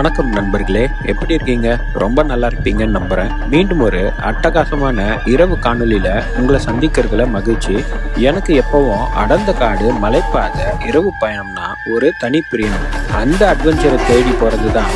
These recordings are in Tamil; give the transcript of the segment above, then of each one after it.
வணக்கம் நண்பர்களே, எப்படி இருக்கீங்க? ரொம்ப நல்லா இருப்பீங்கன்னு நம்புறேன். மீண்டும் ஒரு அட்டகாசமான இரவு காணொலியில உங்களை சந்திக்கிறதுல மகிழ்ச்சி. எனக்கு எப்பவும் அடர்ந்த காடு, மலைப்பாதை, இரவு பயணம்னா ஒரு தனி பிரியம். அந்த அட்வென்ச்சரை தேடி போறதுதான்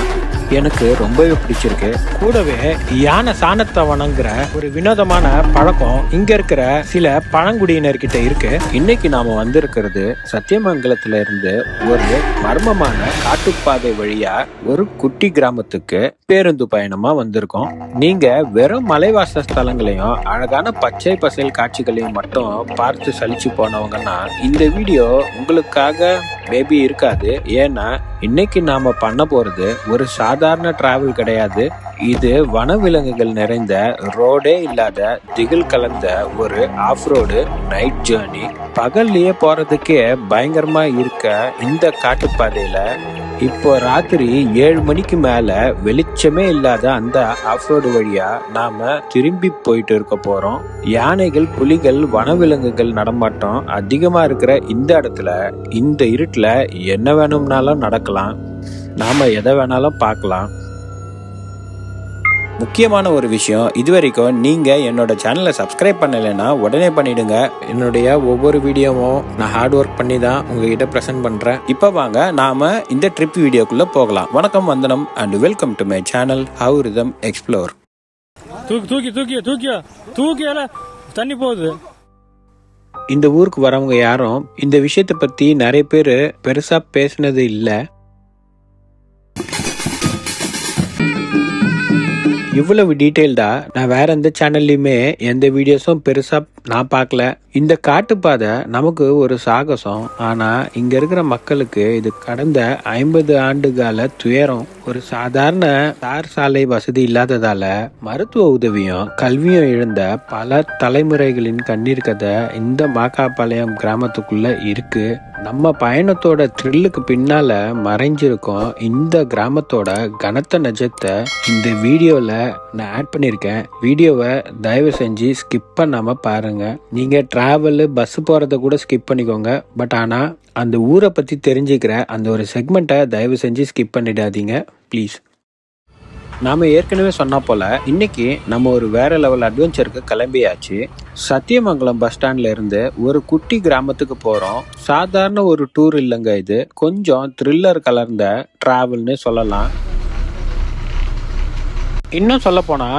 எனக்கு ரொம்பவே பிடிச்சிருக்கு. கூடவே யானை சாணத்தை வணங்குற ஒரு வினோதமான பழக்கம் இங்க இருக்கிற சில பழங்குடியினர்கிட்ட இருக்கு. இன்னைக்கு நாம வந்திருக்கிறது சத்தியமங்கலத்துல இருந்து ஒரு மர்மமான காட்டுப்பாதை வழியா ஒரு குட்டி கிராமத்துக்கு பேருந்து பயணமா வந்திருக்கோம். நீங்க வெறும் மலைவாச ஸ்தலங்களையும் அழகான பச்சை பசேல் காட்சிகளையும் மட்டும் பார்த்து சலிச்சு போனவங்கன்னா இந்த வீடியோ உங்களுக்காக மேபி இருக்காது. ஏன்னா இன்னைக்கு நாம பண்ண போறது ஒரு சாதாரண டிராவல் கிடையாது. இது வனவிலங்குகள் நிறைந்த, ரோடே இல்லாத, திகில் கலந்த ஒரு ஆஃப் ரோடு நைட் ஜேர்னி. பகல்லையே போறதுக்கே பயங்கரமா இருக்க இந்த காட்டுப்பாதையில இப்போ ராத்திரி 7 மணிக்கு மேல வெளிச்சமே இல்லாத அந்த ஆஃப் ரோடு வழியா நாம திரும்பி போயிட்டு இருக்க போறோம். யானைகள், புலிகள், வனவிலங்குகள் நடமாட்டம் அதிகமா இருக்கிற இந்த இடத்துல இந்த இருட்டுல என்ன வேணும்னாலும் நடக்கலாம், நாம எதை வேணாலும் பார்க்கலாம். முக்கியமான ஒரு விஷயம், இதுவரைக்கும் நீங்க என்னோட சேனலை சப்ஸ்கிரைப் பண்ணலைன்னா உடனே பண்ணிடுங்க. என்னுடைய ஒவ்வொரு வீடியோவும் நான் ஹார்ட் ஒர்க் பண்ணி தான் உங்ககிட்ட ப்ரெசென்ட் பண்றேன். இப்போ வாங்க நாம இந்த ட்ரிப் வீடியோக்குள்ள போகலாம். வணக்கம், வந்தனம் and welcome to my channel have rhythm explore. தூக்கி தண்ணி போகுது. இந்த ஊருக்கு வரவங்க யாரும் இந்த விஷயத்தை பத்தி நிறைய பேர் பெருசா பேசினது இல்லை. இவ்வளவு டீட்டெயில்டா நான் வேற எந்த சேனல்லையுமே எந்த வீடியோஸும் பெருசா நான் பார்க்கல. இந்த காட்டுப்பாதை நமக்கு ஒரு சாகசம். ஆனா இங்க இருக்கிற மக்களுக்கு இது கடந்த 50 ஆண்டுகால துயரம். ஒரு சாதாரண தார் சாலை வசதி இல்லாததால மருத்துவ உதவியும் கல்வியும் இழந்த பல தலைமுறைகளின் கண்ணீர் கதை இந்த மாக்காப்பாளையம் கிராமத்துக்குள்ள இருக்கு. நம்ம பயணத்தோட த்ரில்லுக்கு பின்னால மறைஞ்சிருக்கோம் இந்த கிராமத்தோட கனத்த நிஜத்தை இந்த வீடியோல நான் ஆட் பண்ணிருக்கேன். வீடியோவை தயவு செஞ்சு ஸ்கிப் பண்ணாம பாருங்க. நீங்க டிராவல், பஸ் போறத கூட ஸ்கிப் பண்ணிக்கோங்க. பட் ஆனா அந்த ஊரை பத்தி தெரிஞ்சுக்கிற அந்த ஒரு செக்மெண்ட்டை தயவு செஞ்சு ஸ்கிப் பண்ணிடாதீங்க ப்ளீஸ். நாம ஏற்கனவே சொன்ன போல இன்னைக்கு நம்ம ஒரு வேற லெவல் அட்வென்ச்சருக்கு கிளம்பியாச்சு. சத்தியமங்கலம் பஸ் ஸ்டாண்ட்ல இருந்து ஒரு குட்டி கிராமத்துக்கு போறோம். சாதாரண ஒரு டூர் இல்லைங்க, இது கொஞ்சம் த்ரில்லர் கலர்ந்த டிராவல்னு சொல்லலாம். இன்னும் சொல்ல போனா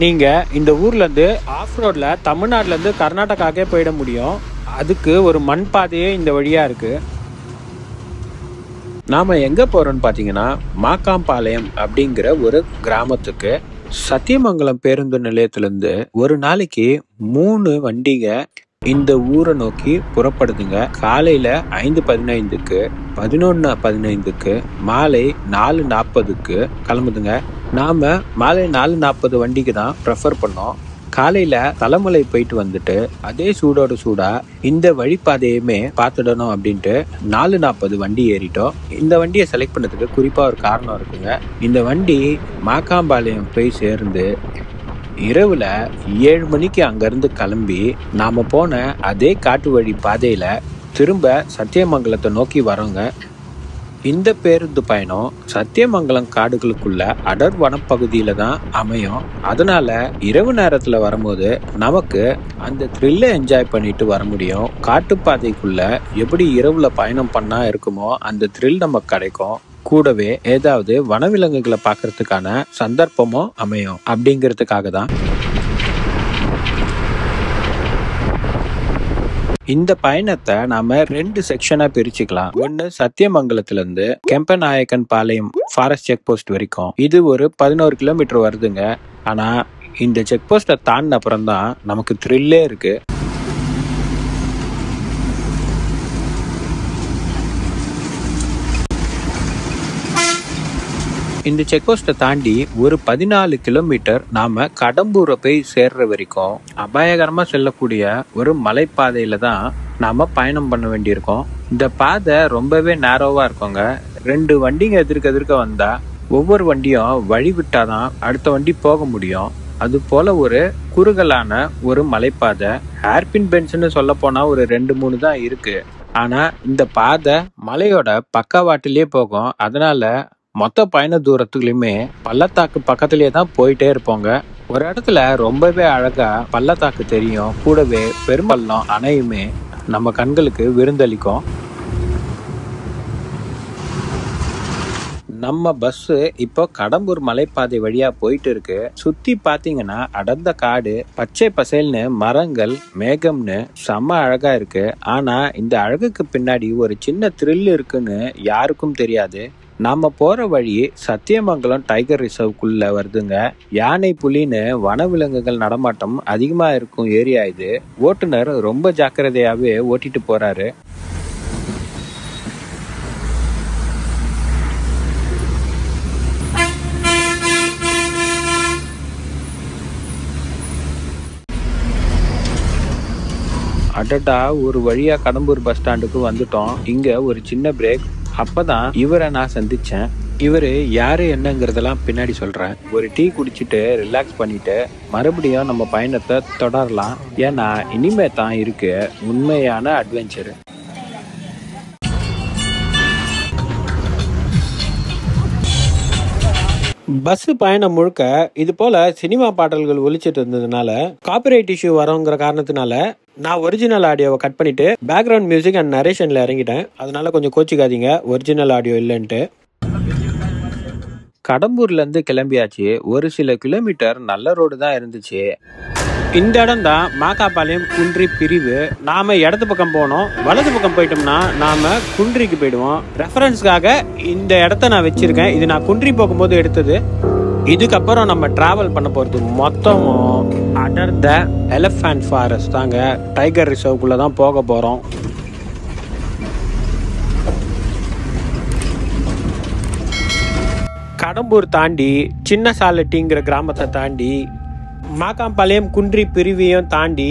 நீங்க இந்த ஊர்ல இருந்து ஆஃப் ரோட்ல தமிழ்நாட்டுல இருந்து கர்நாடகாக்கே போயிட முடியும். அதுக்கு ஒரு மண் பாதையே இந்த வழியா இருக்கு. நாம எங்க போறோம்னு பாத்தீங்கன்னா மாக்காம்பாளையம் அப்படிங்கிற ஒரு கிராமத்துக்கு. சத்தியமங்கலம் பேருந்து நிலையத்திலிருந்து ஒரு நாளைக்கு 3 வண்டிங்க இந்த ஊரை நோக்கி புறப்படுதுங்க. காலையில 5:15க்கு, 11:15க்கு, மாலை 4:40க்கு கிளம்புதுங்க. நாம மாலை 4:40 வண்டிக்கு தான் ப்ரெஃபர் பண்ணோம். காலையில தலைமலை போயிட்டு வந்துட்டு அதே சூடோட சூடா இந்த வழிப்பாதையுமே பார்த்துடணும் அப்படின்ட்டு 4:40 வண்டி ஏறிட்டோம். இந்த வண்டியை செலக்ட் பண்ணதுக்கு குறிப்பா ஒரு காரணம் இருக்குங்க. இந்த வண்டி மாக்காம்பாளையம் போய் சேர்ந்து இரவுல 7 மணிக்கு அங்கிருந்து கிளம்பி நாம போன அதே காட்டு வழி பாதையில திரும்ப சத்தியமங்கலத்தை நோக்கி வரோங்க. இந்த பேருந்து பயணம் சத்தியமங்கலம் காடுகளுக்குள்ள அடர் வனப்பகுதியில தான் அமையும். அதனால இரவு நேரத்துல வரும்போது நமக்கு அந்த த்ரில்லை என்ஜாய் பண்ணிட்டு வர முடியும். காட்டுப்பாதைக்குள்ள எப்படி இரவுல பயணம் பண்ணா இருக்குமோ அந்த த்ரில் நமக்கு கிடைக்கும். கூடவே ஏதாவது வனவிலங்குகளை பார்க்கறதுக்கான சந்தர்ப்பமும் அமையும். அப்படிங்கிறதுக்காக தான் இந்த பயணத்தை நாம 2 செக்ஷனா பிரிச்சுக்கலாம். ஒன்னு சத்தியமங்கலத்துல இருந்து கெம்பநாயக்கன் பாளையம் ஃபாரஸ்ட் செக் போஸ்ட் வரைக்கும். இது ஒரு 11 கிலோமீட்டர் வருதுங்க. ஆனா இந்த செக் போஸ்ட்டை தாண்டின அப்புறம் தான் நமக்கு த்ரில்லே இருக்கு. இந்த செக் போஸ்ட்டை தாண்டி ஒரு 14 கிலோமீட்டர் நாம கடம்பூரை போய் சேர்ற வரைக்கும் அபாயகரமா செல்லக்கூடிய ஒரு மலைப்பாதையில தான் நாம பயணம் பண்ண வேண்டியிருக்கோம். இந்த பாதை ரொம்பவே நேரோவா இருக்குங்க. 2 வண்டிங்க எதிர்க்க வந்தா ஒவ்வொரு வண்டியும் வழி விட்டாதான் அடுத்த வண்டி போக முடியும். அது போல ஒரு குறுகலான ஒரு மலைப்பாதை. ஹேர்பின் பென்ஸ்ன்னு சொல்ல போனா ஒரு 2-3 தான் இருக்கு. ஆனா இந்த பாதை மலையோட பக்கவாட்டிலே போகும். அதனால மொத்த பயண தூரத்துலயுமே பள்ளத்தாக்கு பக்கத்துலயே தான் போயிட்டே இருப்போங்க. ஒரு இடத்துல ரொம்பவே அழகா பள்ளத்தாக்கு தெரியும், கூடவே பெரும்பள்ளம் அணையுமே நம்ம கண்களுக்கு விருந்தளிக்கும். நம்ம பஸ் இப்போ கடம்பூர் மலைப்பாதை வழியா போயிட்டு இருக்கு. சுத்தி பாத்தீங்கன்னா அடர்ந்த காடு, பச்சை பசேல்னு மரங்கள், மேகம்னு செம்ம அழகா இருக்கு. ஆனா இந்த அழகுக்கு பின்னாடி ஒரு சின்ன த்ரில் இருக்குன்னு யாருக்கும் தெரியாது. நாம போற வழி சத்தியமங்கலம் டைகர் ரிசர்வ்க்குள்ள வருதுங்க. யானை, புலின்னு வனவிலங்குகள் நடமாட்டம் அதிகமா இருக்கும் ஏரியா இது. ஓட்டுநர் ரொம்ப ஜாக்கிரதையாவே ஓட்டிட்டு போறாரு. அடடா, ஒரு வழியா கடம்பூர் பஸ் ஸ்டாண்டுக்கு வந்துட்டோம். இங்க ஒரு சின்ன பிரேக். அப்பதான் இவரை நான் சந்திச்சேன். இவரு யாரு என்னங்கிறதெல்லாம் பின்னாடி சொல்றேன். ஒரு டீ குடிச்சிட்டு ரிலாக்ஸ் பண்ணிட்டு மறுபடியும் நம்ம பயணத்தை தொடரலாம். ஏன்னா இனிமே தான் இருக்கு உண்மையான அட்வென்ச்சர். பஸ் பயணம் முழுக்க இது போல சினிமா பாடல்கள் ஒலிச்சிட்டு இருந்ததுனால காப்பிரைட் இஷ்யூ வரோங்கிற காரணத்தினால நான் ஒரிஜினல் ஆடியோவை கட் பண்ணிட்டு பேக்ரவுண்ட் மியூசிக் அண்ட் நரேஷன்ல இறங்கிட்டேன். அதனால கொஞ்சம் கோச்சிக்காதீங்க ஒரிஜினல் ஆடியோ இல்லைன்ட்டு. கடம்பூர்ல இருந்து கிளம்பியாச்சு. ஒரு சில கிலோமீட்டர் நல்ல ரோடு தான் இருந்துச்சு. இந்த இடம் தான் மாக்காபாளையம் குன்றி பிரிவு. நாம இடது பக்கம் போனோம், வலது பக்கம் போயிட்டோம்னா நாம குன்றிக்கு போயிடுவோம். ரெஃபரன்ஸ்க்காக இந்த இடத்த நான் வச்சிருக்கேன். இது நான் குன்றி போகும்போது எடுத்தது. இதுக்கப்புறம் நம்ம டிராவல் பண்ண போறது மொத்தமும் அடர்ந்த எலிஃபண்ட் ஃபாரஸ்ட் தாங்க. டைகர் ரிசர்வ்க்குள்ள தான் போக போறோம். கடம்பூர் தாண்டி சின்ன சாலட்டிங்கிற கிராமத்தை தாண்டி மாக்காம்பாளையம் குன்றி பிரிவையும் தாண்டி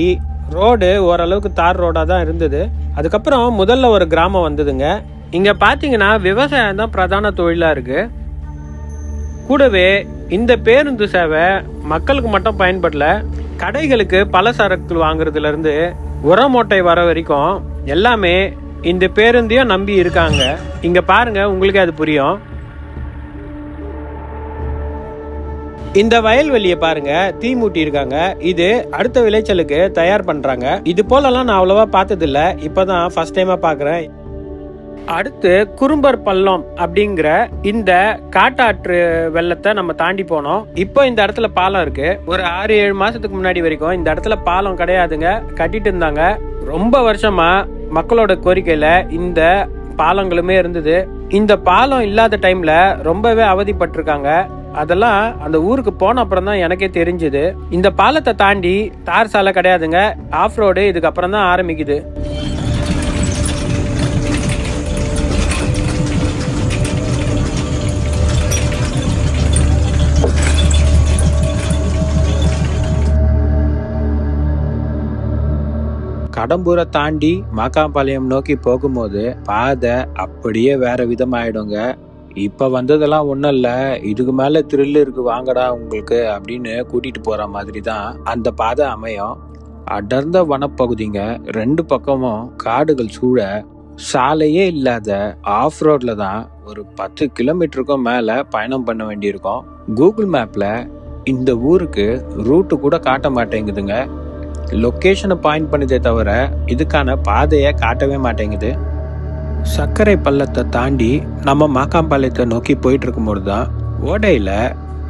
ரோடு ஓரளவுக்கு தார் ரோடா தான் இருந்தது. அதுக்கப்புறம் முதல்ல ஒரு கிராமம் வந்ததுங்க. இங்க பாத்தீங்கன்னா விவசாயம் தான் பிரதான தொழிலா இருக்கு. கூடவே இந்த பேருந்து சேவை மக்களுக்கு மட்டும் பயன்படல, கடைகளுக்கு பலசரக்கு வாங்குறதுல இருந்து உரமூட்டை வர வரைக்கும் எல்லாமே இந்த பேருந்தையும் நம்பி இருக்காங்க. இங்க பாருங்க, உங்களுக்கு அது புரியும். இந்த வயல்வெளியை பாருங்க, தீ மூட்டி இருக்காங்க. இது அடுத்த விளைச்சலுக்கு தயார் பண்றாங்க. இது போலலாம் நான் அவ்வளவா பார்த்தது இல்ல, இப்பதான் ஃபர்ஸ்ட் டைமா பாக்குறேன். அடுத்து குறும்பர் பள்ளம் அப்படிங்கிற இந்த காட்டாற்று வெள்ளத்தை நம்ம தாண்டி போனோம். இப்போ இந்த இடத்துல பாலம் இருக்கு. ஒரு 6-7 மாசத்துக்கு முன்னாடி வரைக்கும் இந்த இடத்துல பாலம் கிடையாதுங்க, கட்டிட்டு இருந்தாங்க. ரொம்ப வருஷமா மக்களோட கோரிக்கையில இந்த பாலங்களுமே இருந்தது. இந்த பாலம் இல்லாத டைம்ல ரொம்பவே அவதிப்பட்டிருக்காங்க. அதெல்லாம் அந்த ஊருக்கு போன அப்புறம் தான் எனக்கே தெரிஞ்சது. இந்த பாலத்தை தாண்டி தார் சாலை கிடையாதுங்க, ஆஃப் ரோடு இதுக்கு அப்புறம் தான் ஆரம்பிக்குது. கடம்பூரை தாண்டி மாக்காம்பாளையம் நோக்கி போகும்போது பாதை அப்படியே வேற விதமாயிடுங்க. இப்ப வந்ததெல்லாம் ஒன்றும் இல்லை, இதுக்கு மேல த்ரில் இருக்கு வாங்கடா உங்களுக்கு அப்படின்னு கூட்டிட்டு போற மாதிரி தான் அந்த பாதை அமையும். அடர்ந்த வனப்பகுதிங்க, 2 பக்கமும் காடுகள் சூழ, சாலையே இல்லாத ஆஃப் ரோட்ல தான் ஒரு 10 கிலோமீட்டருக்கும் மேல பயணம் பண்ண வேண்டியிருக்கும். கூகுள் மேப்ல இந்த ஊருக்கு ரூட்டு கூட காட்ட மாட்டேங்குதுங்க. லொக்கேஷனை பாயிண்ட் பண்ணுதே தவிர இதுக்கான பாதையை காட்டவே மாட்டேங்குது. சர்க்கரை பள்ளத்தை தாண்டி நம்ம மாக்காம்பாளையத்தை நோக்கி போயிட்டு இருக்கும்போது தான் ஓடையில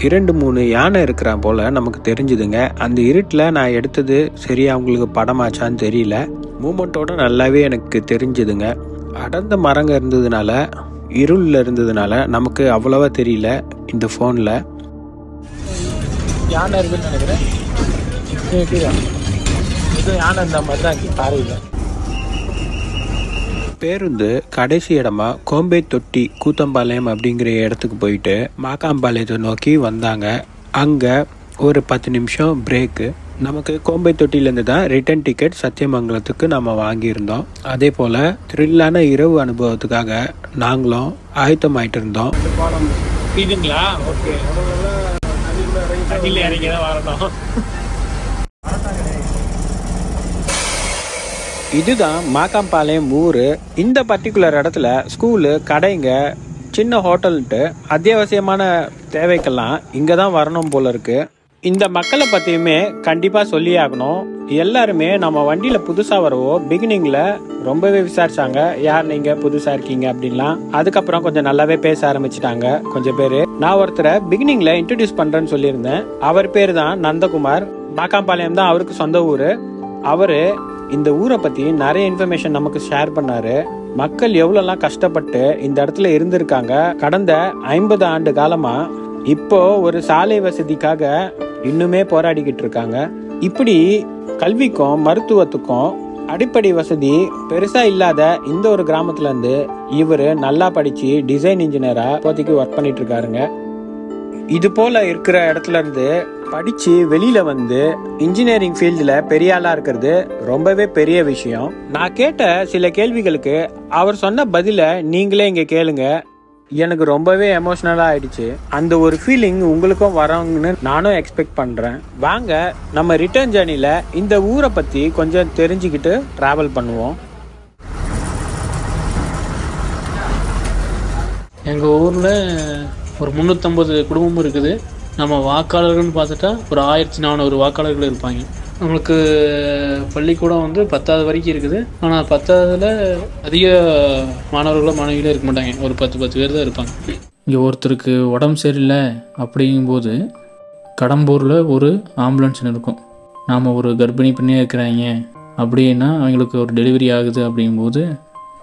2-3 யானை இருக்கிற போல நமக்கு தெரிஞ்சுதுங்க. அந்த இருட்டில் நான் எடுத்தது சரியா அவங்களுக்கு படமாச்சான்னு தெரியல, மூமெண்ட்டோட நல்லாவே எனக்கு தெரிஞ்சுதுங்க. அடர்ந்த மரங்க இருந்ததுனால, இருளில் இருந்ததுனால நமக்கு அவ்வளவா தெரியல. இந்த ஃபோனில் யானை இருக்குன்னு நினைக்கிறேன். யானை இந்த மாதிரி தான் பாறையில். பேருந்து கடைசி இடமா கோம்பை தொட்டி கூத்தம்பாளையம் அப்படிங்கிற இடத்துக்கு போயிட்டு மாக்காம்பாளையத்தை நோக்கி வந்தாங்க. அங்க ஒரு 10 நிமிஷம் பிரேக்கு. நமக்கு கோம்பை தொட்டிலேருந்து தான் ரிட்டர்ன் டிக்கெட் சத்தியமங்கலத்துக்கு நம்ம வாங்கியிருந்தோம். அதே போல் த்ரில்லான இரவு அனுபவத்துக்காக நாங்களும் ஆயத்தமாயிட்டு இருந்தோம். இதுங்களா? ஓகே, இறங்கி தான் வரணும். இதுதான் மாக்காம்பாளையம் ஊர். இந்த பர்டிகுலர் இடத்துல ஸ்கூலு, கடைங்க, சின்ன ஹோட்டல்ன்ட்டு அத்தியாவசியமான தேவைக்கெல்லாம் இங்கே தான் வரணும் போல இருக்கு. இந்த மக்களை பற்றியுமே கண்டிப்பாக சொல்லியே ஆகணும். எல்லாருமே நம்ம வண்டியில் புதுசாக வரவோ பிகினிங்கில் ரொம்பவே விசாரிச்சாங்க, யார் நீங்கள் புதுசாக இருக்கீங்க அப்படின்லாம். அதுக்கப்புறம் கொஞ்சம் நல்லாவே பேச ஆரம்பிச்சிட்டாங்க கொஞ்சம் பேர். நான் ஒருத்தரை பிகினிங்கில் இன்ட்ரடியூஸ் பண்ணுறேன்னு சொல்லியிருந்தேன். அவர் பேர் தான் நந்தகுமார். மாக்காம்பாளையம் தான் அவருக்கு சொந்த ஊர். அவர் இந்த ஊரை பற்றி நிறைய இன்ஃபர்மேஷன் நமக்கு ஷேர் பண்ணாரு. மக்கள் எவ்வளோலாம் கஷ்டப்பட்டு இந்த இடத்துல இருந்திருக்காங்க கடந்த 50 ஆண்டு காலமா. இப்போ ஒரு சாலை வசதிக்காக இன்னுமே போராடிக்கிட்டு இருக்காங்க. இப்படி கல்விக்கும் மருத்துவத்துக்கும் அடிப்படை வசதி பெருசா இல்லாத இந்த ஒரு கிராமத்துல இருந்து இவரு நல்லா படிச்சு டிசைன் இன்ஜினியரா இப்போதைக்கு ஒர்க் பண்ணிட்டு இருக்காருங்க. இது போல இருக்கிற இடத்துல இருந்து படிச்சு வெளியில வந்து இன்ஜினியரிங் ஃபீல்டுல பெரிய ஆளா இருக்கிறது ரொம்பவே பெரிய விஷயம். நான் கேட்ட சில கேள்விகளுக்கு அவர் சொன்ன பதில நீங்களே இங்க கேளுங்க. எனக்கு ரொம்பவே எமோஷனலா ஆயிடுச்சு. அந்த ஒரு ஃபீலிங் உங்களுக்கும் வரணும்னு நானும் எக்ஸ்பெக்ட் பண்றேன். வாங்க நம்ம ரிட்டர்ன் ஜர்னில இந்த ஊரை பத்தி கொஞ்சம் தெரிஞ்சுக்கிட்டு டிராவல் பண்ணுவோம். எங்கள் ஊரில் ஒரு 350 குடும்பமும் இருக்குது. நம்ம வாக்காளர்கள்னு பார்த்துட்டா ஒரு 1400 வாக்காளர்கள் இருப்பாங்க. நம்மளுக்கு பள்ளிக்கூடம் வந்து 10வது வரைக்கும் இருக்குது. ஆனால் 10வதுல அதிக மாணவர்களோ மாணவிகளோ இருக்க மாட்டாங்க. ஒரு 10 பேர் தான் இருப்பாங்க. இங்கே ஒருத்தருக்கு உடம்பு சரியில்லை அப்படிங்கும்போது கடம்பூரில் ஒரு ஆம்புலன்ஸ் இருக்கும். நாம் ஒரு கர்ப்பிணி பெண்ணே இருக்கிறாங்க அப்படின்னா அவங்களுக்கு ஒரு டெலிவரி ஆகுது அப்படிங்கும்போது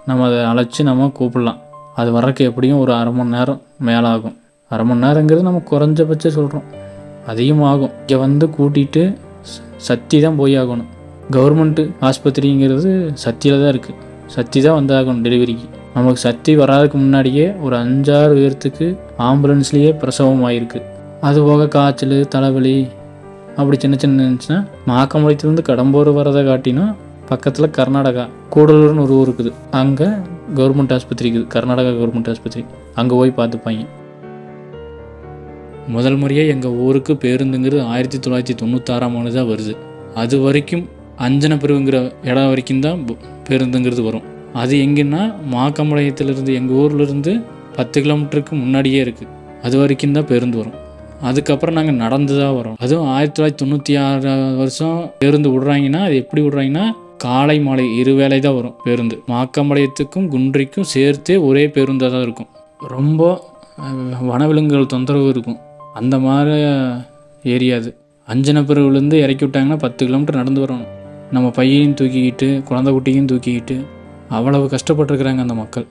நம்ம அதை அழைச்சி நம்ம கூப்பிடலாம். அது வர்றதுக்கு எப்படியும் ஒரு அரை மணி நேரம் மேலே ஆகும். அரை மணி நேரங்கிறது நம்ம குறைஞ்சபட்சம் சொல்கிறோம், அதிகமாகும். இங்கே வந்து கூட்டிகிட்டு சத்தி தான் போய் ஆகணும். கவர்மெண்ட்டு ஆஸ்பத்திரிங்கிறது சத்தியில் தான் இருக்குது. சத்தி தான் வந்தாகணும் டெலிவரிக்கு. நமக்கு சத்தி வராதுக்கு முன்னாடியே ஒரு 5-6 பேர்த்துக்கு ஆம்புலன்ஸ்லேயே பிரசவம் ஆகிருக்கு. அது போக காய்ச்சல், தலைவலி அப்படி சின்ன சின்ன இருந்துச்சுன்னா மாக்கம்பாளையத்துலேருந்து கடம்பூர் வரதை காட்டினா பக்கத்தில் கர்நாடகா கூடலூர்னு ஒரு ஊர் இருக்குது. அங்கே கவர்மெண்ட் ஆஸ்பத்திரி இருக்குது, கர்நாடகா கவர்மெண்ட் ஆஸ்பத்திரி. அங்கே போய் பார்த்துப்பாங்க. முதல் முறையாக எங்கள் ஊருக்கு பேருந்துங்கிறது 1996ஆம் ஆண்டு தான் வருது. அது வரைக்கும் அஞ்சன பிரிவுங்கிற இடம் வரைக்கும் தான் பேருந்துங்கிறது வரும். அது எங்கன்னா மாக்கம்பாளையத்திலிருந்து எங்கள் ஊர்லேருந்து 10 கிலோமீட்டருக்கு முன்னாடியே இருக்குது. அது வரைக்கும் தான் பேருந்து வரும். அதுக்கப்புறம் நாங்கள் நடந்து தான் வரோம். அதுவும் 1996 பேருந்து விடுறாங்கன்னா அது எப்படி விடுறாங்கன்னா காலை மாலை 2 வேளை தான் வரும் பேருந்து. மாக்கம்பாளையத்துக்கும் குன்றிக்கும் சேர்த்தே ஒரே பேருந்தாக தான் இருக்கும். ரொம்ப வனவிலங்குகள் தொந்தரவு இருக்கும். அந்த மாதிரி ஏரியா அது. அஞ்சனப்பிரிவுலேருந்து இறக்கி விட்டாங்கன்னா 10 கிலோமீட்டர் நடந்து வரணும். நம்ம பையனையும் தூக்கிக்கிட்டு குழந்தை குட்டியும் தூக்கிக்கிட்டு அவ்வளவு கஷ்டப்பட்டுருக்குறாங்க அந்த மக்கள்.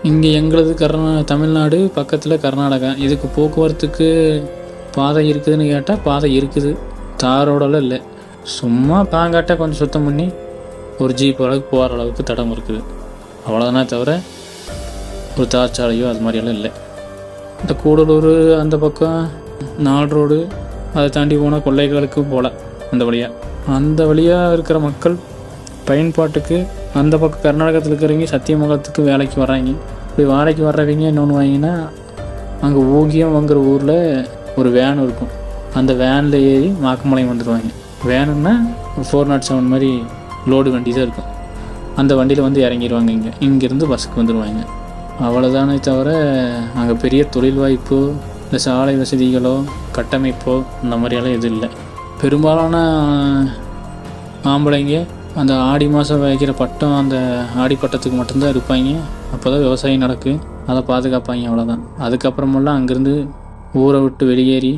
இங்கே எங்களது தமிழ்நாடு பக்கத்தில் கர்நாடகா. இதுக்கு போக்குவரத்துக்கு பாதை இருக்குதுன்னு கேட்டால் பாதை இருக்குது, தாரோடலாம் இல்லை. சும்மா பாங்காட்ட கொஞ்சம் சுத்தம் பண்ணி ஒரு ஜீப் அளவுக்கு போகிற அளவுக்கு தடம் இருக்குது, அவ்வளோதானே தவிர ஒரு தார்ச்சாலையோ அது மாதிரியெல்லாம் இல்லை. இந்த கூடலூர் அந்த பக்கம் 4 ரோடு அதை தாண்டி போனால் கொள்ளைகளுக்கு போகல. அந்த வழியாக இருக்கிற மக்கள் பயன்பாட்டுக்கு அந்த பக்கம் கர்நாடகத்தில் இருக்கிறவங்க சத்தியமங்கலத்துக்கு வேலைக்கு வர்றாங்க. இப்படி வேலைக்கு வர்றவங்க இன்னொன்று வாங்கினா அங்கே ஊகியம்ங்கிற ஊரில் ஒரு வேன் இருக்கும். அந்த வேனில் ஏறி மாக்கம்பாளையம் வந்துடுவாங்க. வேனுன்னா 407 மாதிரி லோடு வண்டி தான் இருக்கும். அந்த வண்டியில் வந்து இறங்கிடுவாங்க. இங்கேருந்து பஸ்ஸுக்கு வந்துடுவாங்க. அவ்வளோதானே தவிர அங்கே பெரிய தொழில் வாய்ப்போ இல்லை சாலை வசதிகளோ கட்டமைப்போ அந்த மாதிரியெல்லாம் எதுவும் இல்லை. பெரும்பாலான ஆம்பளைங்க அந்த ஆடி மாதம் வைக்கிற பட்டம், அந்த ஆடி பட்டத்துக்கு மட்டும்தான் இருப்பாங்க. அப்போ தான் விவசாயம் நடக்கு, அதை பாதுகாப்பாங்க, அவ்வளோதான். அதுக்கப்புறமெல்லாம் அங்கேருந்து ஊரை விட்டு வெளியேறி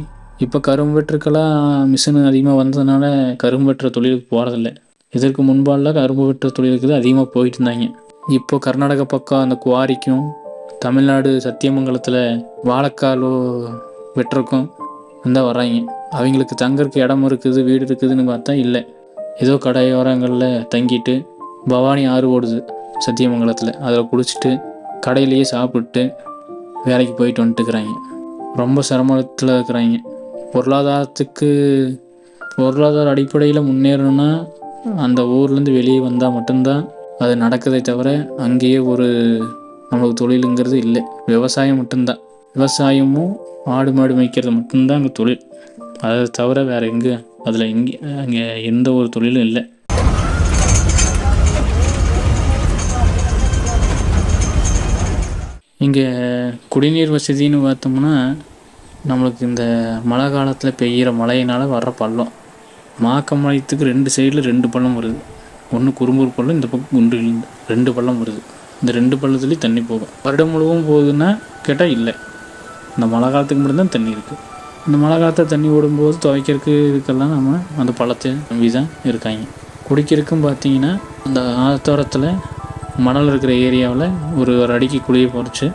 இப்போ கரும்பு வெட்டுறக்கெல்லாம் மிஷின் அதிகமாக வந்ததுனால கரும்பு வெட்டுற தொழிலுக்கு போகிறதில்ல. இதற்கு முன்பாலாம் கரும்பு வெட்டுற தொழிலுக்கு தான் அதிகமாக போயிட்டு இருந்தாங்க. இப்போ கர்நாடகா பக்கம் அந்த குவாரிக்கும் தமிழ்நாடு சத்தியமங்கலத்தில் வாழைக்காலோ வெட்டுறக்கும் அந்த வர்றாங்க. அவங்களுக்கு தங்கறதுக்கு இடம் இருக்குது, வீடு இருக்குதுன்னு பார்த்தா இல்லை. ஏதோ கடையோரங்களில் தங்கிட்டு பவானி ஆறு ஓடுது சத்தியமங்கலத்தில், அதில் குளிச்சுட்டு கடையிலேயே சாப்பிட்டு வேலைக்கு போயிட்டு வந்துட்டுக்கிறாங்க. ரொம்ப சிரமத்தில் இருக்கிறாங்க. பொருளாதார அடிப்படையில் முன்னேறணும்னா அந்த ஊர்லேருந்து வெளியே வந்தால் மட்டும்தான் அது நடக்குதே தவிர அங்கேயே ஒரு நம்மளுக்கு தொழிலுங்கிறது இல்லை. விவசாயம் மட்டும்தான். விவசாயமும் ஆடு மாடு மேய்க்கிறது மட்டும்தான் அங்கே தொழில். அதை தவிர வேறு அங்கே எந்த ஒரு தொழிலும் இல்லை. இங்கே குடிநீர் வசதின்னு பார்த்தோம்னா நம்மளுக்கு இந்த மழை காலத்தில் பெய்கிற மழையினால் வர்ற பள்ளம், மாக்கம்பாளையத்துக்கு 2 சைடில் 2 பள்ளம் வருது. ஒன்று குறும்பூர் பள்ளம், இந்த பக்கம் குண்டு 2 பள்ளம் வருது. இந்த 2 பள்ளத்துலேயும் தண்ணி போகும். வருடம் முழுவதும் போகுதுன்னா கேட்டால் இல்லை. இந்த மழை காலத்துக்கு மட்டும்தான் தண்ணி இருக்குது. இந்த மழை காலத்தில் தண்ணி ஓடும்போது துவைக்கிறதுக்கு இதுக்கெல்லாம் நம்ம அந்த பள்ளத்தை நம்பி தான் இருக்காங்க. குடிக்கிறதுக்கும் பார்த்தீங்கன்னா அந்த ஆத்தோரத்தில் மணல் இருக்கிற ஏரியாவில் ஒரு அடிக்கு குழியை பறித்து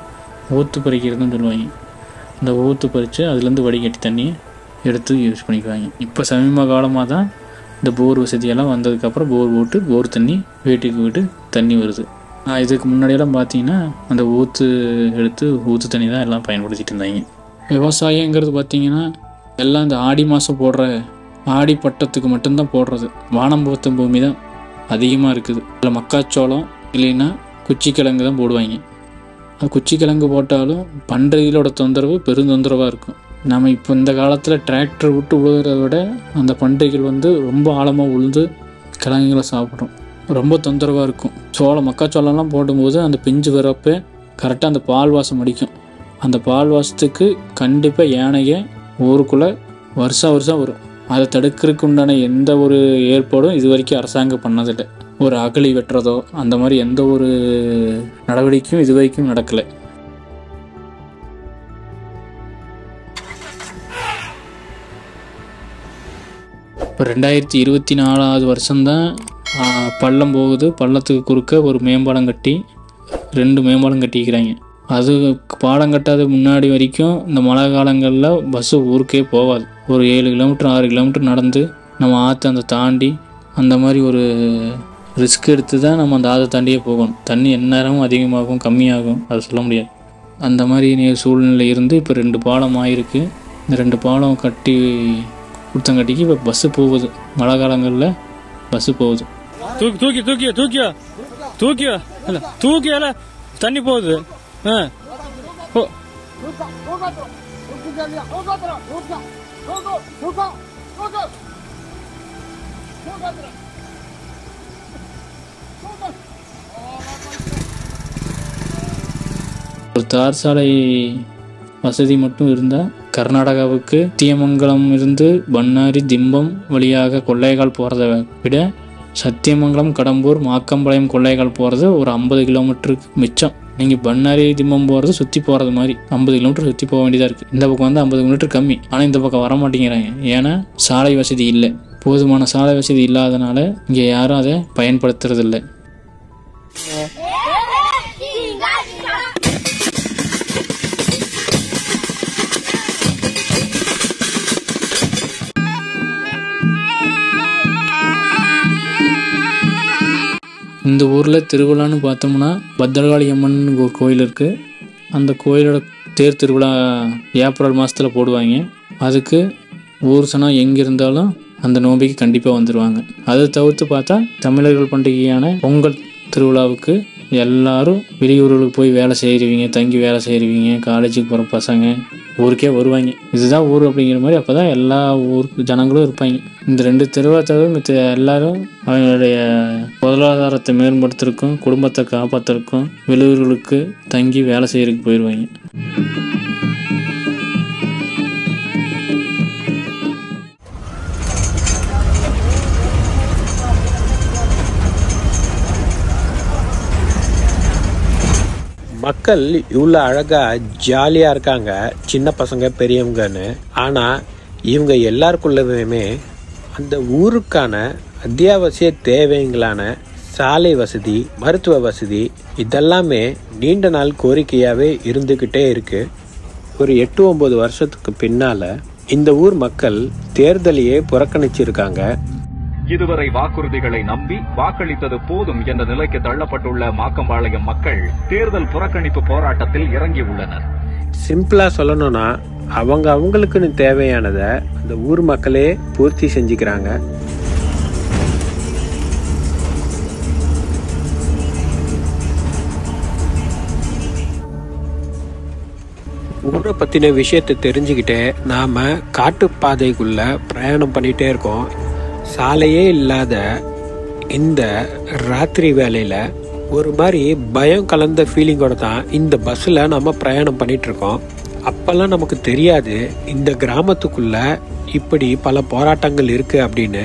ஊற்று பறிக்கிறதுன்னு சொல்லுவாங்க. இந்த ஊற்று பறித்து அதுலேருந்து வடிகட்டி தண்ணியை எடுத்து யூஸ் பண்ணிக்குவாங்க. இப்போ சமீப காலமாக தான் இந்த போர் வசதியெல்லாம் வந்ததுக்கப்புறம் போர் போட்டு போர் தண்ணி வீட்டுக்கு தண்ணி வருது. இதுக்கு முன்னாடியெல்லாம் பார்த்தீங்கன்னா அந்த ஊற்று தண்ணி தான் எல்லாம் பயன்படுத்திகிட்டு இருந்தாங்க. விவசாயங்கிறது பார்த்திங்கன்னா எல்லாம் இந்த ஆடி மாதம் போடுற ஆடி பட்டத்துக்கு மட்டும்தான் போடுறது. வானம் போத்த பூமி தான் அதிகமாக இருக்குது. அதில் மக்காச்சோளம் இல்லைன்னா குச்சிக்கிழங்கு தான் போடுவாங்க. அது குச்சிக்கிழங்கு போட்டாலும் பன்றிகளோட தொந்தரவு பெருந்தொந்தரவாக இருக்கும். நம்ம இப்போ இந்த காலத்தில் டிராக்டர் விட்டு உழுகிறத விட அந்த பன்றிகள் ரொம்ப ஆழமாக உழுந்து கிழங்குகளை சாப்பிடும். ரொம்ப தொந்தரவாக இருக்கும். மக்காச்சோளம்லாம் போடும்போது அந்த பிஞ்சு வரப்போ கரெக்டாக அந்த பால் வாசம் அடிக்கும். அந்த பால் வாசத்துக்கு கண்டிப்பாக யானையை ஊருக்குள்ளே வருஷம் வரும். அதை தடுக்கிறதுக்கு உண்டான எந்த ஒரு ஏற்பாடும் இது வரைக்கும் அரசாங்கம் பண்ணதில்லை. ஒரு அகழி வெட்டுறதோ அந்த மாதிரி எந்த ஒரு நடவடிக்கையும் இது வரைக்கும் நடக்கலை. இப்போ 2024 வருஷம்தான் பள்ளம் போகுது. பள்ளத்துக்கு குறுக்க ஒரு மேம்பாலம் கட்டி 2 மேம்பாலம் கட்டிக்கிறாங்க. அது பாலம் கட்டாத முன்னாடி வரைக்கும் இந்த மழை காலங்களில் பஸ்ஸு ஊருக்கே போகாது. ஒரு 7 கிலோமீட்டர் 6 கிலோமீட்டர் நடந்து நம்ம ஆற்று அந்த தாண்டி அந்த மாதிரி ஒரு ரிஸ்க் எடுத்து தான் நம்ம அந்த ஆற்றை தாண்டியே போகணும். தண்ணி எந்நேரமும் அதிகமாகும் கம்மியாகும் அது சொல்ல முடியாது. அந்த மாதிரி சூழ்நிலை இருந்து இப்போ 2 பாலம் ஆகிருக்கு. இந்த 2 பாலம் கட்டி கொடுத்தங்காட்டிக்கு இப்போ பஸ்ஸு போகுது. மழை காலங்களில் பஸ்ஸு போகுது. தூக்கியால தண்ணி போகுது. ஒரு தார் சாலை வசதி மட்டும் இருந்தால் கர்நாடகாவுக்கு சத்தியமங்கலம் இருந்து பன்னாரி திம்பம் வழியாக கொள்ளைகால் போகிறத விட சத்தியமங்கலம் கடம்பூர் மாக்கம்பாளையம் கொள்ளைகால் போகிறது ஒரு 50 கிலோமீட்டருக்கு மிச்சம். நீங்கள் பன்னாரி திம்பம் போகிறது சுற்றி போகிறது மாதிரி 50 கிலோமீட்டர் சுற்றி போக வேண்டியதாக இருக்குது. இந்த பக்கம் 50 கிலோமீட்டர் கம்மி. ஆனால் இந்த பக்கம் வர மாட்டேங்கிறாங்க. ஏன்னா சாலை வசதி இல்லை. போதுமான சாலை வசதி இல்லாதனால இங்கே யாரும் அதை பயன்படுத்துறதில்லை. இந்த ஊரில் திருவிழான்னு பார்த்தோம்னா பத்ரகாளி அம்மன் ஒரு கோயில் இருக்குது. அந்த கோயிலோட தேர் திருவிழா ஏப்ரல் மாதத்தில் போடுவாங்க. அதுக்கு ஊர் சனம் எங்கே இருந்தாலும் அந்த நோம்பிக்கு கண்டிப்பாக வந்துடுவாங்க. அதை தவிர்த்து பார்த்தா தமிழர்கள் பண்டிகையான பொங்கல் திருவிழாவுக்கு எல்லாரும் வெளியூர்களுக்கு போய் வேலை செய்கிறவங்க, தங்கி வேலை செய்கிறவங்க, காலேஜுக்கு போகிற பசங்க ஊருக்கே வருவாங்க. இதுதான் ஊர் அப்படிங்கிற மாதிரி அப்போ தான் எல்லா ஊருக்கு ஜனங்களும் இருப்பாங்க. இந்த 2 திருவிழா தவிர மித்த எல்லாரும் அவங்களுடைய பொருளாதாரத்தை மேம்படுத்துறதுக்கும் குடும்பத்தை காப்பாற்றுறதுக்கும் வெளியூர்களுக்கு தங்கி வேலை செய்கிறதுக்கு போயிடுவாங்க. மக்கள் இவ்வளோ அழகாக ஜாலியாக இருக்காங்க, சின்ன பசங்க பெரியவங்கன்னு. ஆனால் இவங்க எல்லாருக்குள்ளதுமே அந்த ஊருக்கான அத்தியாவசிய தேவைங்களான சாலை வசதி, மருத்துவ வசதி இதெல்லாமே நீண்ட நாள் கோரிக்கையாகவே இருந்துக்கிட்டே இருக்குது. ஒரு 8-9 வருஷத்துக்கு பின்னால் இந்த ஊர் மக்கள் தேர்தலையே புறக்கணிச்சிருக்காங்க. இதுவரை வாக்குறுதிகளை நம்பி வாக்களித்தது போதும் என்ற நிலைக்கு தள்ளப்பட்டுள்ள மாக்கம்பாளையம் மக்கள் தேர்தல் புறக்கணிப்பு போராட்டத்தில் இறங்கியுள்ளனர். சிம்பிளா சொல்லணும்னா அவங்களுக்குன்னு தேவையானதை அந்த ஊர் மக்களே பூர்த்தி செஞ்சுக்கிறாங்க. ஊரை பத்தின விஷயத்தை தெரிஞ்சுக்கிட்டே நாம காட்டுப்பாதைக்குள்ள பிரயாணம் பண்ணிட்டே இருக்கோம். சாலையே இல்லாத இந்த ராத்திரி வேலையில ஒரு மாதிரி பயம் கலந்த ஃபீலிங்கோட தான் இந்த பஸ்ல நம்ம பிரயாணம் பண்ணிட்டு இருக்கோம். அப்பெல்லாம் நமக்கு தெரியாது இந்த கிராமத்துக்குள்ள இப்படி பல போராட்டங்கள் இருக்கு அப்படின்னு.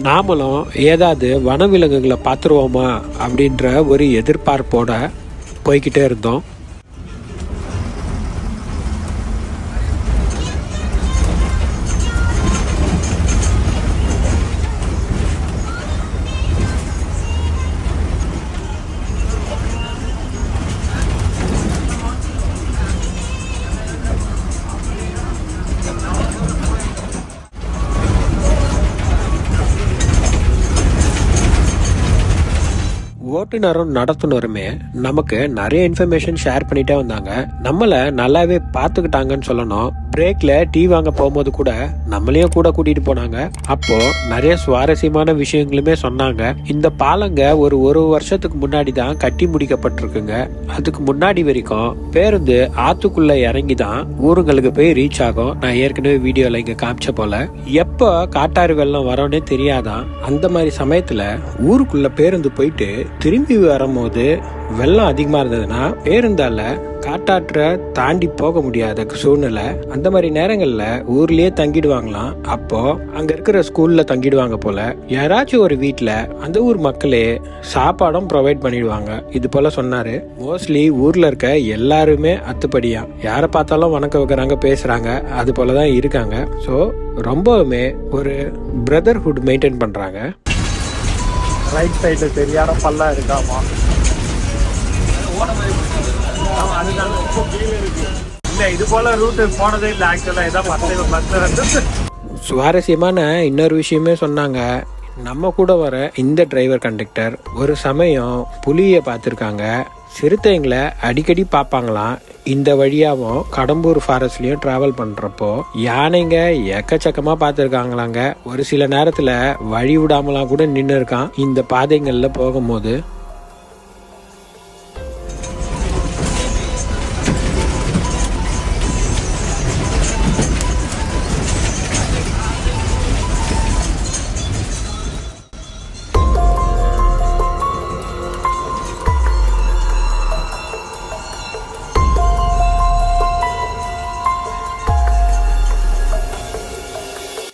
நாமளும் ஏதாவது வனவிலங்குகளை பார்த்துருவோமா அப்படின்ற ஒரு எதிர்பார்ப்போட போய்கிட்டே இருந்தோம். ஓட்டுநரும் நடத்துனருமே நமக்கு நிறைய இன்ஃபர்மேஷன் ஷேர் பண்ணிட்டே வந்தாங்க. நம்மள நல்லாவே பார்த்துக்கிட்டாங்கன்னு சொல்லணும். பிரேக்ல டீ வாங்க போகும்போது கூட நம்மளையும் கூட கூட்டிட்டு போனாங்க. அப்போ நிறைய சுவாரஸ்யமான விஷயங்களுமே சொன்னாங்க. இந்த பாலங்க ஒரு வருஷத்துக்கு முன்னாடி தான் கட்டி முடிக்கப்பட்டிருக்குங்க. அதுக்கு முன்னாடி வரைக்கும் பேருந்து ஆத்துக்குள்ள இறங்கி தான் ஊருங்களுக்கு போய் ரீச் ஆகும். நான் ஏற்கனவே வீடியோல இங்க காமிச்ச போல எப்போ காட்டாறு வெள்ளம் வரோன்னே தெரியாதான். அந்த மாதிரி சமயத்துல ஊருக்குள்ள பேருந்து போயிட்டு திரும்பி வரும்போது வெள்ளம் அதிகமா இருந்ததுன்னா பேருந்தால காட்டாற்றை தாண்டி போக முடியாத சூழ்நிலை. அந்த மாதிரி நேரங்கள்ல ஊர்லயே தங்கிடுவாங்களாம். அப்போ அங்க இருக்கிற ஸ்கூல்ல தங்கிடுவாங்க போல. யாராச்சும் ஒரு வீட்டுல அந்த ஊர் மக்களே சாப்பாடும் ப்ரொவைட் பண்ணிடுவாங்க. இது போல சொன்னாரு. மோஸ்ட்லி ஊர்ல இருக்க எல்லாருமே அத்துப்படியா யாரை பார்த்தாலும் வணக்கம் வைக்கிறாங்க, பேசுறாங்க. அது போலதான் இருக்காங்க. ஸோ ரொம்பவுமே ஒரு பிரதர்ஹுட் மெயின்டைன் பண்றாங்க. ரைட் சைடு சரியான பல்லா இருக்காமா? இது போல ரூட் போனதே இல்லை. ஆக்சுவலா இதான் சுவாரஸ்யமான இன்னொரு விஷயமே சொன்னாங்க. நம்ம கூட வர இந்த டிரைவர் கண்டக்டர் ஒரு சமயம் புலியை பார்த்துருக்காங்க. சிறுத்தைங்களை அடிக்கடி பார்ப்பாங்களாம். இந்த வழியாவும் கடம்பூர் ஃபாரஸ்ட்லயும் டிராவல் பண்றப்போ யானைங்க எக்கச்சக்கமா பார்த்துருக்காங்களாங்க. ஒரு சில நேரத்துல வழி விடாமலாம் கூட நின்று இருக்கான் இந்த பாதைகள்ல போகும்போது.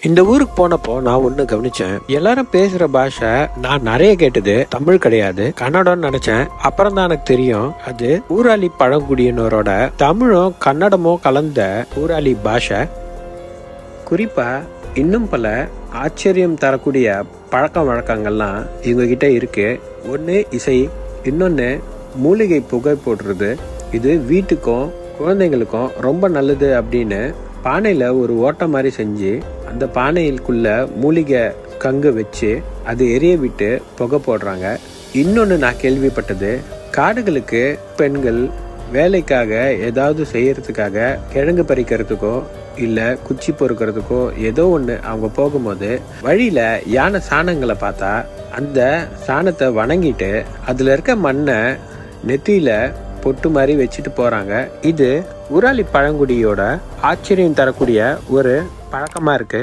இந்த ஊருக்கு போனப்போ நான் ஒண்ணு கவனிச்சேன். எல்லாரும் பேசுற பாஷை நான் நிறைய கேட்டது தமிழ் கிடையாது, கன்னடம் நினைச்சேன். அப்புறம் தான் எனக்கு தெரியும் அது ஊராளி பழங்குடியினரோட தமிழும் கன்னடமும் கலந்த ஊராளி பாஷை. குறிப்பா இன்னும் பல ஆச்சரியம் தரக்கூடிய பழக்க வழக்கங்கள்லாம் இவங்க கிட்ட இருக்கு. ஒன்னு இசை, இன்னொன்னு மூலிகை புகை போடுறது. இது வீட்டுக்கும் குழந்தைங்களுக்கும் ரொம்ப நல்லது அப்படின்னு பானையில ஒரு ஓட்டை மாதிரி செஞ்சு அந்த பானைக்குள்ள மூலிகை கங்கு வச்சு அது எரிய விட்டு புகை போடுறாங்க. இன்னொன்னு நான் கேள்விப்பட்டது, காடுகளுக்கு பெண்கள் வேலைக்காக ஏதாவது செய்யறதுக்காக கிழங்கு பறிக்கிறதுக்கோ இல்ல குச்சி பொறுக்கிறதுக்கோ ஏதோ ஒண்ணு அவங்க போகும்போது வழியில யானை சாணங்களை பார்த்தா அந்த சாணத்தை வணங்கிட்டு அதுல இருக்க மண்ணை நெத்தியில பொட்டு மாதிரி வச்சுட்டு போறாங்க. இது ஊராளி பழங்குடியோட ஆச்சரியம் தரக்கூடிய ஒரு பழக்கமா இருக்கு.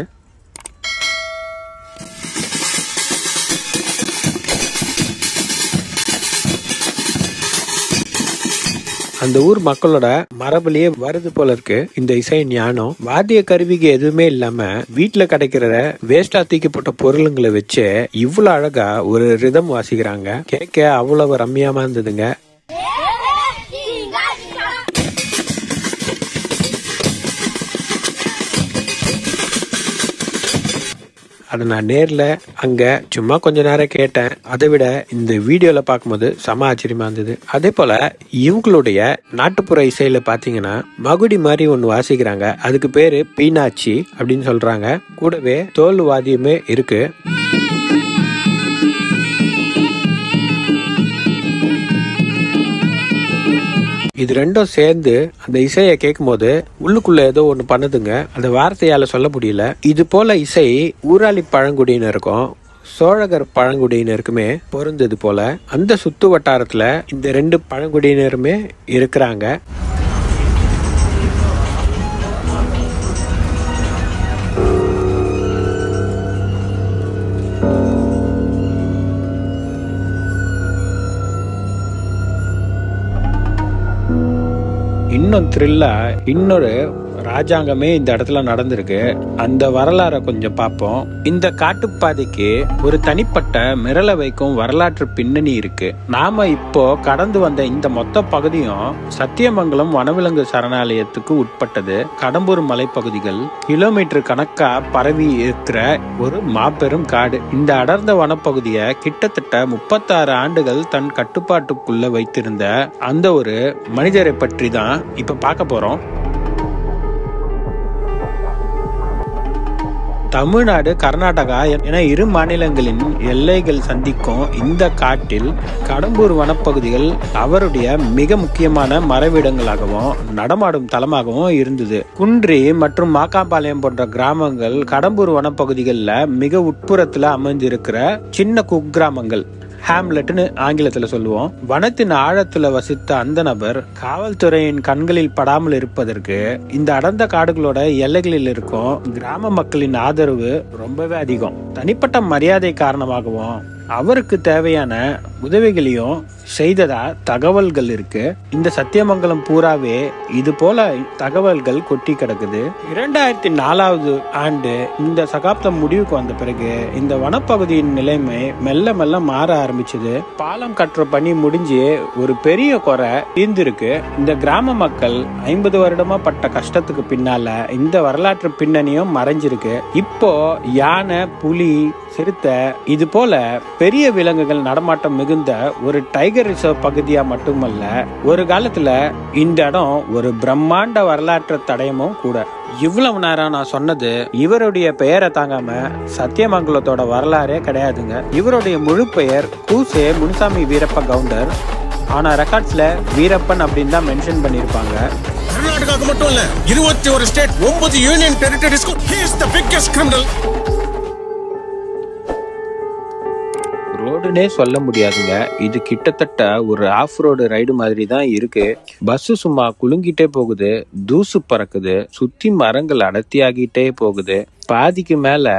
அந்த ஊர் மக்களோட மரபுலயே வருது போல இருக்கு இந்த இசை ஞானம். வாத்திய கருவிக்கு எதுவுமே இல்லாம வீட்டுல கிடைக்கிற வேஸ்டா தூக்கி போட்ட பொருளுங்களை வச்சு இவ்வளவு அழகா ஒரு ரிதம் வாசிக்கிறாங்க. கேட்க அவ்வளவு ரம்மியமா இருந்ததுங்க. அதை நான் நேர்ல அங்க சும்மா கொஞ்ச நேரம் கேட்டேன். அதை விட இந்த வீடியோல பார்க்கும்போது செம ஆச்சரியமா இருந்தது. அதே போல இவங்களுடைய நாட்டுப்புற இசையில பாத்தீங்கன்னா மகுடி மாதிரி ஒண்ணு வாசிக்கிறாங்க. அதுக்கு பேரு பீனாச்சி அப்படின்னு சொல்றாங்க. கூடவே தோல் வாத்தியமே இருக்கு. இது ரெண்டும் சேர்ந்து அந்த இசையை கேட்கும் போது உள்ளுக்குள்ள ஏதோ ஒண்ணு பண்ணுதுங்க. அந்த வார்த்தையால சொல்ல முடியல. இது போல இசை ஊராளி பழங்குடியினருக்கும் சோழகர் பழங்குடியினருக்குமே பொருந்தது போல அந்த சுத்து வட்டாரத்துல இந்த 2 பழங்குடியினருமே இருக்கிறாங்க. இன்னும் த்ரில்லா இன்னொரு ராஜாங்கமே இந்த இடத்துல நடந்திருக்கு. அந்த வரலாறை கொஞ்சம் பார்ப்போம். இந்த காட்டுப்பாதைக்கு ஒரு தனிப்பட்ட மிரள வைக்கும் வரலாற்று பின்னணி இருக்கு. நாம இப்போ கடந்து வந்த இந்த மொத்த பகுதியும் சத்தியமங்கலம் வனவிலங்கு சரணாலயத்துக்கு உட்பட்டது. கடம்பூர் மலைப்பகுதிகள் கிலோமீட்டர் கணக்கா பரவி இருக்கிற ஒரு மாபெரும் காடு. இந்த அடர்ந்த வனப்பகுதியை கிட்டத்தட்ட 36 ஆண்டுகள் தன் கட்டுப்பாட்டுக்குள்ள வைத்திருந்த அந்த ஒரு மனிதரை பற்றி தான் இப்ப பார்க்க போறோம். தமிழ்நாடு, கர்நாடகா என 2 மாநிலங்களின் எல்லைகள் சந்திக்கும் இந்த காட்டில் கடம்பூர் வனப்பகுதிகள் அவருடைய மிக முக்கியமான மறைவிடங்களாகவும் நடமாடும் தலமாகவும் இருந்தது. குன்றி மற்றும் மாக்காம்பாளையம் போன்ற கிராமங்கள் கடம்பூர் வனப்பகுதிகளில் மிக உட்புறத்துல அமைந்திருக்கிற சின்ன குக்கிராமங்கள், ஹேம்லெட்னு ஆங்கிலத்துல சொல்லுவோம். வனத்தின் ஆழத்துல வசித்த அந்த நபர் காவல்துறையின் கண்களில் படாமல் இருப்பதற்கு இந்த அடர்ந்த காடுகளோட எல்லைகளில் இருக்கும் கிராம மக்களின் ஆதரவு ரொம்பவே அதிகம். தனிப்பட்ட மரியாதை காரணமாகவும் அவருக்கு தேவையான உதவிகளையும் செய்ததா தகவல்கள் இருக்கு. இந்த சத்தியமங்கலம் பூராவே இது போல தகவல்கள் கொட்டி கிடக்குது. 2004வது ஆண்டு இந்த சகாப்தம் முடிவுக்கு வந்த பிறகு இந்த வனப்பகுதியின் நிலைமை மெல்ல மெல்ல மாற ஆரம்பிச்சது. பாலம் கட்டுற பணி முடிஞ்சு ஒரு பெரிய குறை இருந்திருக்கு. இந்த கிராம மக்கள் 50 வருடமா பட்ட கஷ்டத்துக்கு பின்னால இந்த வரலாற்று பின்னணியும் மறைஞ்சிருக்கு. இப்போ யானை, புலி, சிறுத்தை இது போல பெரிய விலங்குகள் நடமாட்டம் மிகுந்த ஒரு டைகர் ரிசர்வ் பகுதியா மட்டுமல்ல, ஒரு காலத்துல இந்த இடம் ஒரு பிரம்மாண்ட வரலாற்று தடயமும் கூட. இவ்வளவு நேரம் நான் சொன்னது இவருடைய பெயரை தாங்காம சத்தியமங்கலத்தோட வரலாறே கிடையாதுங்க. இவருடைய முழு பெயர் கூசே முனுசாமி வீரப்ப கவுண்டர். ஆனா ரெக்கார்ட்ஸ்ல வீரப்பன் அப்படின்னு தான் மென்ஷன் பண்ணிருப்பாங்க. கர்நாடகாவுக்கு மட்டும் இல்ல, 21 ஸ்டேட், 9 யூனியன் டெரிட்டரிஸ்க்கு he is the biggest criminal. ரோடுனே சொல்ல முடியாதுங்க. இது கிட்டத்தட்ட ஒரு ஆஃப் ரோடு ரைடு மாதிரி தான் இருக்கு. பஸ் சும்மா குலுங்கிட்டே போகுது, தூசு பறக்குது, சுத்தி மரங்கள் அடர்த்தியாகிட்டே போகுது. பாதிக்கு மேல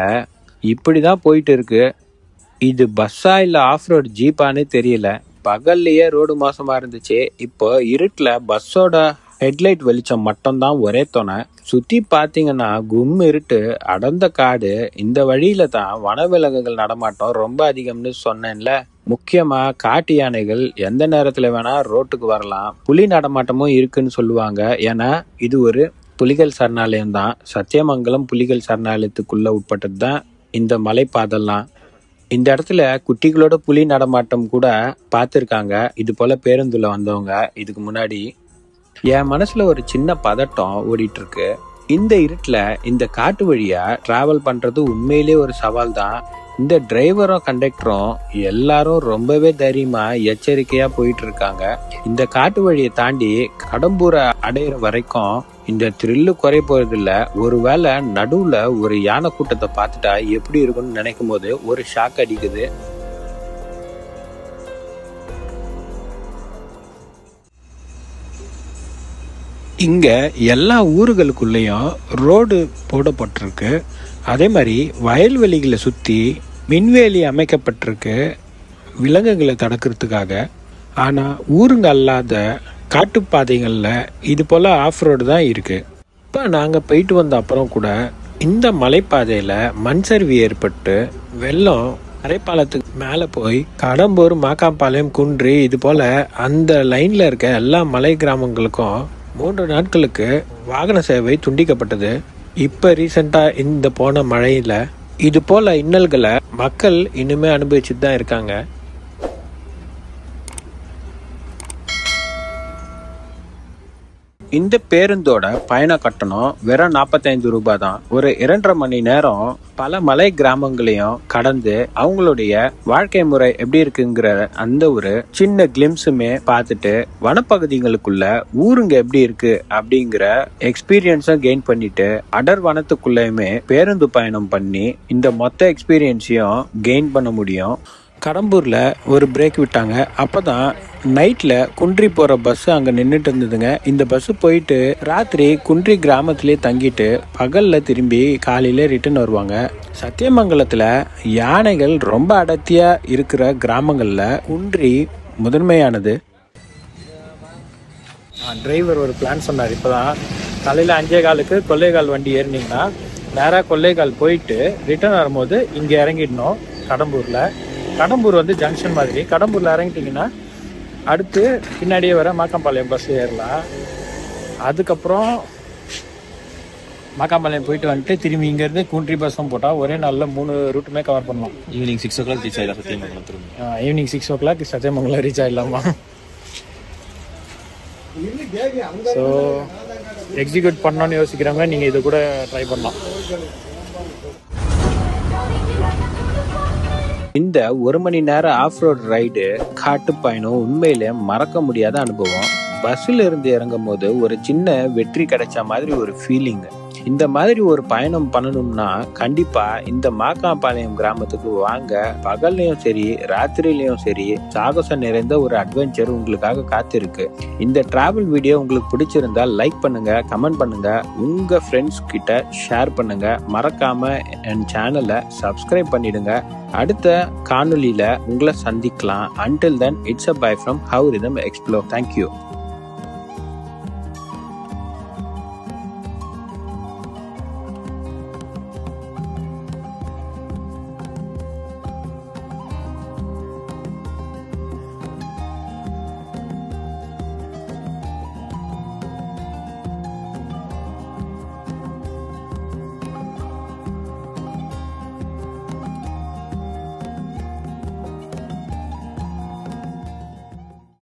இப்படிதான் போயிட்டு இருக்கு. இது பஸ்ஸா இல்ல ஆஃப் ரோடு ஜீப்பானே தெரியல. பகல்லையே ரோடு மோசமா இருந்துச்சு. இப்போ இருட்டுல பஸ்ஸோட ஹெட்லைட் வெளிச்சம் மட்டும் தான் ஒரே துணை. சுத்தி பாத்தீங்கன்னா கும் இருட்டு, அடர்ந்த காடு. இந்த வழியில தான் வனவிலங்குகள் நடமாட்டம் ரொம்ப அதிகம்னு சொன்னேன்ல. முக்கியமா காட்டு யானைகள் எந்த நேரத்துல வேணா ரோட்டுக்கு வரலாம். புலி நடமாட்டமும் இருக்குன்னு சொல்லுவாங்க. ஏன்னா இது ஒரு புலிகள் சரணாலயம் தான். சத்தியமங்கலம் புலிகள் சரணாலயத்துக்குள்ள உட்பட்டது தான் இந்த மலைப்பாதெல்லாம். இந்த இடத்துல குட்டிகளோட புலி நடமாட்டம் கூட பார்த்துருக்காங்க இது போல பேருந்துல வந்தவங்க இதுக்கு முன்னாடி. என் மனசுல ஒரு சின்ன பதட்டம் ஓடிட்டு இருக்கு. இந்த இருட்டுல இந்த காட்டு வழியா டிராவல் பண்றது உண்மையிலேயே ஒரு சவால் தான். இந்த டிரைவரும் கண்டக்டரும் எல்லாரும் ரொம்பவே தைரியமா எச்சரிக்கையா போயிட்டு இருக்காங்க. இந்த காட்டு வழியை தாண்டி கடம்பூரை அடையிற வரைக்கும் இந்த த்ரில்லு குறை போறது இல்ல. ஒருவேளை நடுவுல ஒரு யானை கூட்டத்தை பார்த்துட்டா எப்படி இருக்கும்னு நினைக்கும் போது ஒரு ஷாக் அடிக்குது. இங்க எல்லா ஊர்களுக்குள்ளேயும் ரோடு போடப்பட்டிருக்கு. அதே மாதிரி வயல்வெளிகளை சுற்றி மின்வேலி அமைக்கப்பட்டிருக்கு விலங்குகளை தடுக்கிறதுக்காக. ஆனால் ஊருங்க அல்லாத காட்டுப்பாதைகளில் இது போல் ஆஃப் ரோடு தான் இருக்குது. இப்போ நாங்கள் போயிட்டு வந்த அப்புறம் கூட இந்த மலைப்பாதையில் மண் சரிவு ஏற்பட்டு வெள்ளம் அரைப்பாலத்துக்கு மேலே போய் கடம்பூர், மாக்காம்பாளையம், குன்றி இது போல் அந்த லைனில் இருக்க எல்லா மலை கிராமங்களுக்கும் 3 நாட்களுக்கு வாகன சேவை துண்டிக்கப்பட்டது. இப்ப ரீசெண்டா இந்த போன மழையில இது போல இன்னல்களை மக்கள் இனிமே அனுபவிச்சுட்டு தான் இருக்காங்க. இந்த பேருந்தோட பயண கட்டணம் வெறும் 45 ரூபாய் தான். ஒரு 2.5 மணி நேரம் பல மலை கிராமங்களையும் கடந்து அவங்களுடைய வாழ்க்கை முறை எப்படி இருக்குங்கிற அந்த ஒரு சின்ன கிளிம்ஸுமே பார்த்துட்டு வனப்பகுதிகளுக்குள்ள ஊருங்க எப்படி இருக்கு அப்படிங்கிற எக்ஸ்பீரியன்ஸும் கெயின் பண்ணிட்டு அடர் வனத்துக்குள்ளயுமே பேருந்து பயணம் பண்ணி இந்த மொத்த எக்ஸ்பீரியன்ஸையும் கெயின் பண்ண முடியும். கடம்பூர்ல ஒரு பிரேக் விட்டாங்க. அப்பதான் நைட்ல குன்றி போற பஸ் அங்க நின்றுட்டு இருந்ததுங்க. இந்த பஸ் போயிட்டு ராத்திரி குன்றி கிராமத்திலேயே தங்கிட்டு பகல்ல திரும்பி காலையில ரிட்டர்ன் வருவாங்க. சத்தியமங்கலத்துல யானைகள் ரொம்ப அடர்த்தியா இருக்கிற கிராமங்கள்ல குன்றி முதன்மையானது. டிரைவர் ஒரு பிளான் சொன்னார். இப்பதான் காலையில 5:15 கொல்லைகால் வண்டி ஏறினீங்கன்னா நேரா கொல்லைகால் போயிட்டு ரிட்டர்ன் வரும்போது இங்க இறங்கிடணும். கடம்பூர் வந்து ஜங்ஷன் மாதிரி. கடம்பூர்ல இறங்கிட்டீங்கன்னா அடுத்து பின்னாடியே வர மாக்கம்பாளையம் பஸ் ஏறலாம். அதுக்கப்புறம் மாக்கம்பாளையம் போயிட்டு வந்துட்டு திரும்பி இங்கேருந்து குன்றி பஸ்ஸும் போட்டால் ஒரே நாளில் 3 ரூட்டுமே கவர் பண்ணலாம். ஈவினிங் 6 o'clock ரீச் ஆகிடலாம் Sathyamangalam. Evening 6 o'clock Sathyamangalam reach ஆகிடலாமா? ஸோ எக்ஸிக்யூட் பண்ணணும்னு யோசிக்கிறவங்க நீங்கள் இதை கூட ட்ரை பண்ணலாம். இந்த 1 மணி நேரம் ஆஃப் ரோட் ரைடு காட்டு பயணம் உண்மையிலே மறக்க முடியாத அனுபவம். பஸ்ஸில் இருந்து இறங்கும் போது ஒரு சின்ன வெற்றி கிடைச்ச மாதிரி ஒரு ஃபீலிங். இந்த மாதிரி ஒரு பயணம் பண்ணணும்னா கண்டிப்பா இந்த மாக்காம்பாளையம் கிராமத்துக்கு வாங்க. பகல்லையும் சரி ராத்திரிலையும் சரி சாகசம் நிறைந்த ஒரு அட்வென்ச்சர் உங்களுக்காக காத்திருக்கு. இந்த டிராவல் வீடியோ உங்களுக்கு பிடிச்சிருந்தா லைக் பண்ணுங்க, கமெண்ட் பண்ணுங்க, உங்க ஃப்ரெண்ட்ஸ் கிட்ட ஷேர் பண்ணுங்க. மறக்காம என் சேனலை சப்ஸ்கிரைப் பண்ணிடுங்க. அடுத்த காணொலியில உங்களை சந்திக்கலாம். Until then, it's a bye from How Rhythm Explore. Thank you.